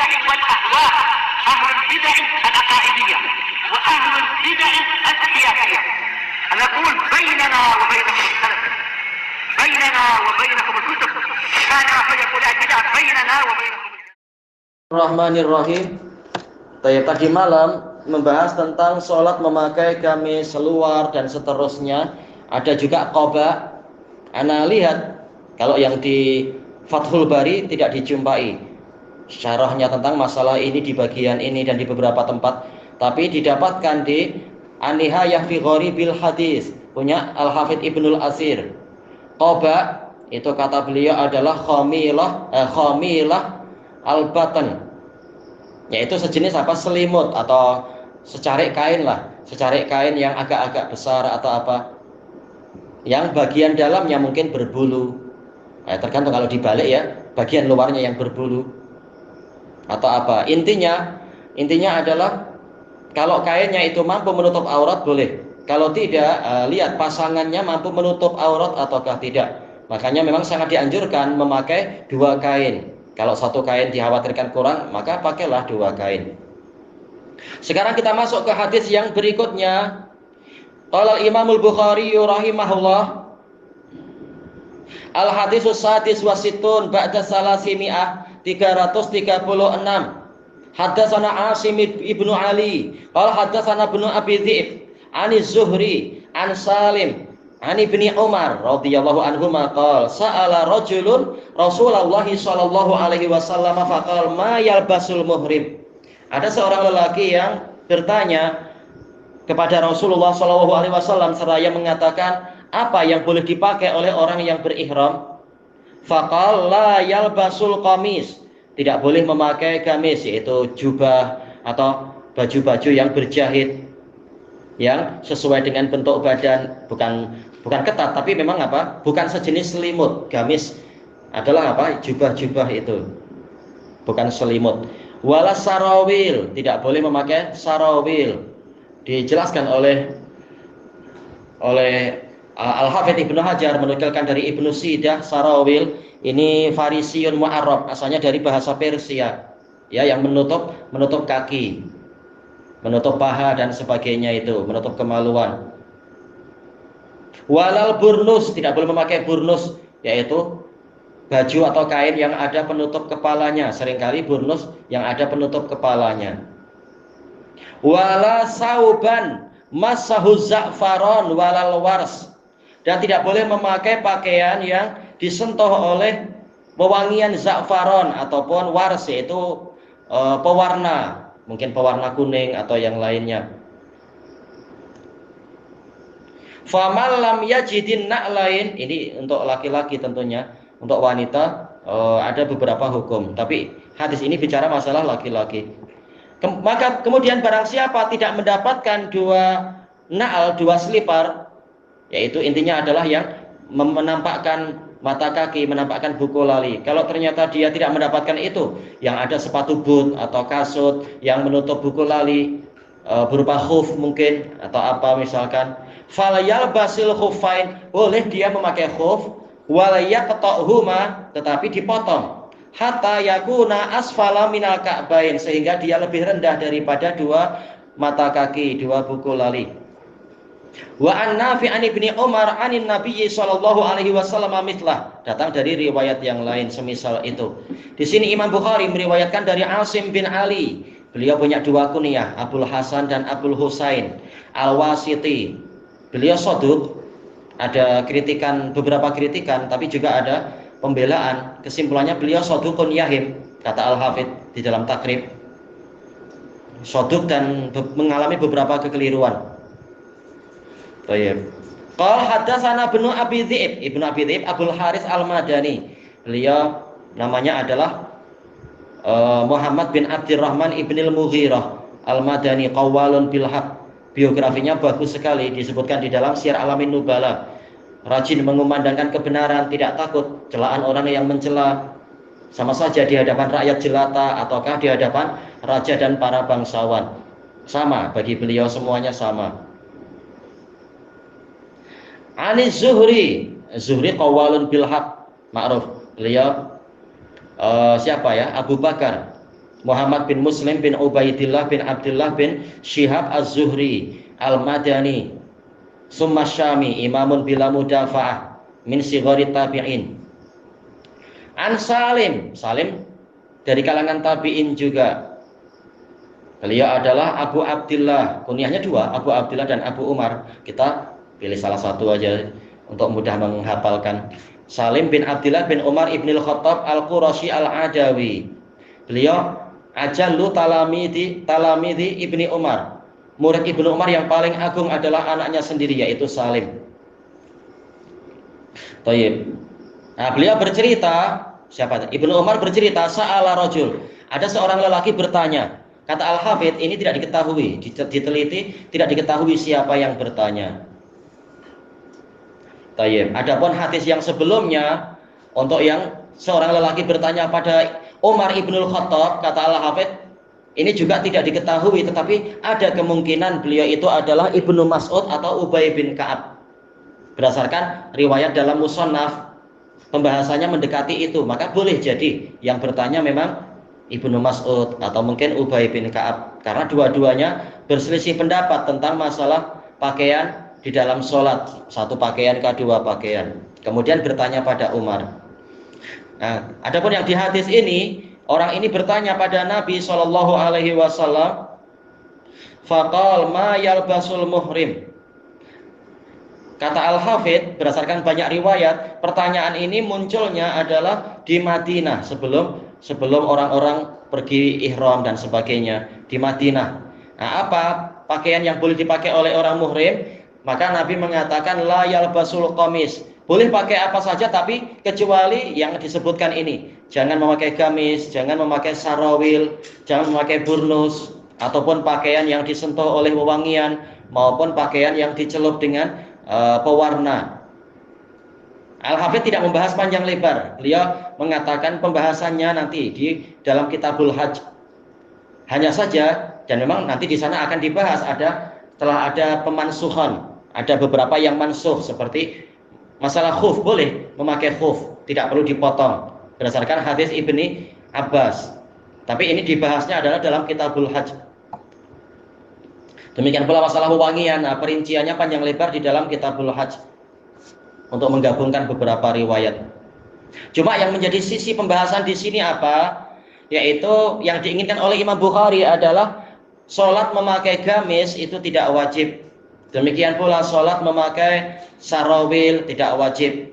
البدع والأهواء، أهل البدع العقائدية وأهل البدع السياسية. نقول بيننا وبينكم السلف، بيننا وبينكم الكتب، كان فيقول البدع بيننا وبينكم. Bismillahirrahmanirrahim. Tadi malam membahas tentang sholat memakai gamis seluar dan seterusnya. Ada juga qoba. Ana lihat kalau yang di Fathul Bari tidak dijumpai syarahnya tentang masalah ini di bagian ini dan di beberapa tempat, tapi didapatkan di An-Nihayah fi Gharibil Hadis punya Al-Hafidz Ibnul Asir. Qoba itu kata beliau adalah khamilah al-batan, yaitu sejenis selimut atau secarik kain lah, secarik kain yang agak-agak besar atau apa, yang bagian dalamnya mungkin berbulu. Tergantung kalau dibalik ya, bagian luarnya yang berbulu atau apa. Intinya adalah kalau kainnya itu mampu menutup aurat boleh. Kalau tidak, lihat pasangannya mampu menutup aurat ataukah tidak. Makanya memang sangat dianjurkan memakai dua kain. Kalau satu kain dikhawatirkan kurang, maka pakailah dua kain. Sekarang kita masuk ke hadis yang berikutnya. Qala Imamul Bukhari rahimahullah, al-hadisus sadis wasitun ba'da salasimi'ah, 336. Haddatsana Asim ibnu Ali qala haddatsana ibnu Abi Dhi'b ani Zuhri an Salim an Ibni Umar radhiyallahu anhuma qala sa'ala rajulun Rasulullah sallallahu alaihi wasallam faqala ma yalbasul muhrim. Ada seorang lelaki yang bertanya kepada Rasulullah sallallahu alaihi wasallam seraya mengatakan, apa yang boleh dipakai oleh orang yang berihram? Faqala la yalbasul qamis, tidak boleh memakai gamis, yaitu jubah atau baju-baju yang berjahit yang sesuai dengan bentuk badan, bukan ketat tapi memang bukan sejenis selimut. Gamis adalah jubah-jubah itu, bukan selimut. Wala sarawil, tidak boleh memakai sarawil. Dijelaskan oleh Al-Hafidz Ibnu Hajar menukilkan dari Ibnu Sidah, sarawil ini Farisiyun Mu'arrab, asalnya dari bahasa Persia, ya, yang menutup kaki, menutup paha dan sebagainya, itu menutup kemaluan. Walal burnus, tidak boleh memakai burnus, yaitu baju atau kain yang ada penutup kepalanya. Seringkali burnus yang ada penutup kepalanya. Wala sauban masahu za'faron walal wars, dan tidak boleh memakai pakaian yang disentuh oleh pewangian za'faron ataupun wars, yaitu pewarna, mungkin pewarna kuning atau yang lainnya. Faman lam yajidin na'lain, ini untuk laki-laki tentunya. Untuk wanita ada beberapa hukum, tapi hadis ini bicara masalah laki-laki. Maka kemudian barang siapa tidak mendapatkan dua na'al, dua selipar, yaitu intinya adalah yang menampakkan mata kaki, menampakkan buku lali. Kalau ternyata dia tidak mendapatkan itu, yang ada sepatu boot atau kasut yang menutup buku lali, berupa khuf mungkin atau apa misalkan, falayal basil khufain, boleh dia memakai khuf, walayaqta'huma, tetapi dipotong, hatta yakuna asfala minal ka'bain, sehingga dia lebih rendah daripada dua mata kaki, dua buku lali. Wa an Nafi' an Ibni Umar anin Nabi sallallahu alaihi wasallam mithlah, datang dari riwayat yang lain semisal itu. Di sini Imam Bukhari meriwayatkan dari Asim bin Ali. Beliau punya dua kunyah, Abul Hasan dan Abul Husain Al-Wasiti. Beliau shaduk, ada kritikan, beberapa kritikan, tapi juga ada pembelaan. Kesimpulannya beliau shadukun yahim, kata Al-Hafidz di dalam takrib. Shaduk dan mengalami beberapa kekeliruan. Baik. Qala haddatsana Ibnu Abi Dhi'b, Ibnu Abi Dhi'b Abdul Haris Al-Madani. Beliau namanya adalah Muhammad bin Abdurrahman ibnil Mughirah Al-Madani, qawwalun bil haq. Biografinya bagus sekali, disebutkan di dalam Syiar Alamin Nubala. Rajin mengumandangkan kebenaran, tidak takut celaan orang yang mencela, sama saja di hadapan rakyat jelata ataukah di hadapan raja dan para bangsawan. Sama bagi beliau, semuanya sama. Ani Zuhri qawwalun bil haq, ma'ruf. Beliau siapa ya? Abu Bakar Muhammad bin Muslim bin Ubaidillah bin Abdullah bin Syihab Az-Zuhri Al-Madani summa Syami imamun bila mudafa'ah min sighari tabi'in. An Salim dari kalangan tabi'in juga. Beliau adalah Abu Abdillah, kunyahnya dua, Abu Abdillah dan Abu Umar. Kita pilih salah satu aja untuk mudah menghafalkan. Salim bin Abdillah bin Umar ibnil Khattab Al-Qurashi Al-Adawi. Beliau ajallu talamidi ibni Umar. Murid Ibnu Umar yang paling agung adalah anaknya sendiri, yaitu Salim. Tayyib. Nah, beliau bercerita, siapa? Ibnu Umar bercerita, sa'ala rajul. Ada seorang lelaki bertanya. Kata Al-Hafidh, ini tidak diketahui, diteliti, tidak diketahui siapa yang bertanya. Tayyib. Adapun hadis yang sebelumnya, untuk yang seorang lelaki bertanya pada Umar ibnul Khattab, kata Al-Hafidh, ini juga tidak diketahui, tetapi ada kemungkinan beliau itu adalah Ibnu Mas'ud atau Ubay bin Ka'ab. Berdasarkan riwayat dalam Musannaf, pembahasannya mendekati itu, maka boleh jadi yang bertanya memang Ibnu Mas'ud atau mungkin Ubay bin Ka'ab, karena dua-duanya berselisih pendapat tentang masalah pakaian di dalam sholat, satu pakaian ke dua pakaian. Kemudian bertanya pada Umar. Nah, adapun yang di hadis ini, orang ini bertanya pada Nabi Shallallahu Alaihi Wasallam, faqal ma yalbasul muhrim. Kata Al-Hafidh, berdasarkan banyak riwayat, pertanyaan ini munculnya adalah di Madinah sebelum orang-orang pergi ihram dan sebagainya di Madinah. Nah, apa pakaian yang boleh dipakai oleh orang muhrim? Maka Nabi mengatakan la yalbasul qamis. Boleh pakai apa saja tapi kecuali yang disebutkan ini. Jangan memakai gamis, jangan memakai sarawil, jangan memakai burnus, ataupun pakaian yang disentuh oleh wewangian, maupun pakaian yang dicelup dengan pewarna. Al-Hafidh tidak membahas panjang lebar. Beliau mengatakan pembahasannya nanti di dalam Kitabul Hajj. Hanya saja, dan memang nanti di sana akan dibahas telah ada pemansuhan, ada beberapa yang mansuh, seperti masalah khuf, boleh memakai khuf, tidak perlu dipotong berdasarkan hadis Ibni Abbas. Tapi ini dibahasnya adalah dalam Kitabul Hajj. Demikian pula masalah wewangian, perinciannya panjang lebar di dalam Kitabul Hajj untuk menggabungkan beberapa riwayat. Cuma yang menjadi sisi pembahasan di sini apa? Yaitu yang diinginkan oleh Imam Bukhari adalah sholat memakai gamis itu tidak wajib. Demikian pula sholat memakai sarawil tidak wajib.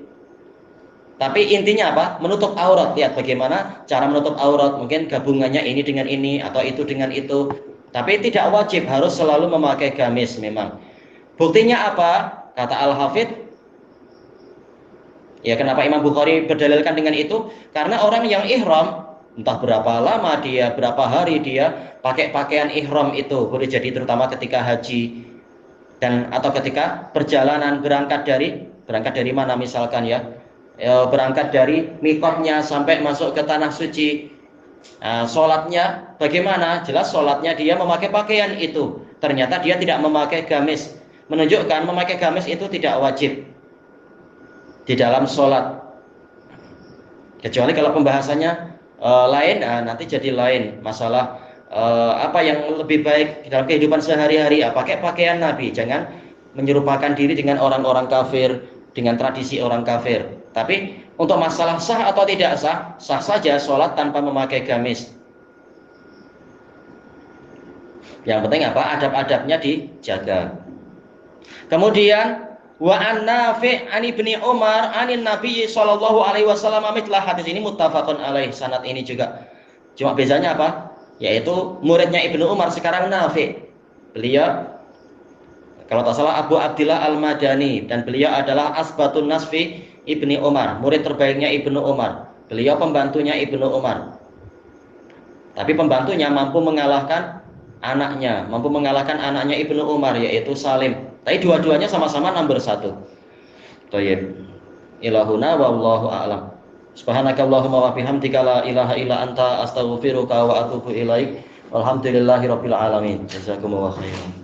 Tapi intinya apa? Menutup aurat. Lihat bagaimana cara menutup aurat. Mungkin gabungannya ini dengan ini atau itu dengan itu. Tapi tidak wajib harus selalu memakai gamis memang. Buktinya apa? Kata Al-Hafidh. Ya, kenapa Imam Bukhari berdalilkan dengan itu? Karena orang yang ihram, entah berapa lama dia, berapa hari dia pakai pakaian ihram itu, boleh jadi terutama ketika haji dan atau ketika perjalanan berangkat dari mana misalkan ya, berangkat dari mikotnya sampai masuk ke tanah suci. Nah, sholatnya bagaimana? Jelas sholatnya dia memakai pakaian itu. Ternyata dia tidak memakai gamis, menunjukkan memakai gamis itu tidak wajib di dalam sholat. Kecuali kalau pembahasannya lain, nanti jadi lain masalah apa yang lebih baik dalam kehidupan sehari-hari. Pakai pakaian Nabi, jangan menyerupakan diri dengan orang-orang kafir, dengan tradisi orang kafir. Tapi untuk masalah sah atau tidak sah, sah saja sholat tanpa memakai gamis. Yang penting apa? Adab-adabnya dijaga. Kemudian wa an Nafi' an Ibni Umar anin Nabi sallallahu alaihi wasallam mitlah. Hadis ini muttafaqun alaih, sanad ini juga. Cuma bezanya apa? Yaitu muridnya Ibnu Umar sekarang Nafi'. Beliau kalau tak salah Abu Abdillah Al-Madani, dan beliau adalah asbatun nasfi Ibni Umar, murid terbaiknya Ibnu Umar. Beliau pembantunya Ibnu Umar. Tapi pembantunya mampu mengalahkan anaknya Ibnu Umar, yaitu Salim. Tapi dua-duanya sama-sama nomor 1. Thayyib. Ilahuna wallahu a'lam. Subhanakallahumma wa bihamdika la ilaha illa anta astaghfiruka wa atubu ilaik. Walhamdulillahirabbil alamin. Jazakumullahu khairan.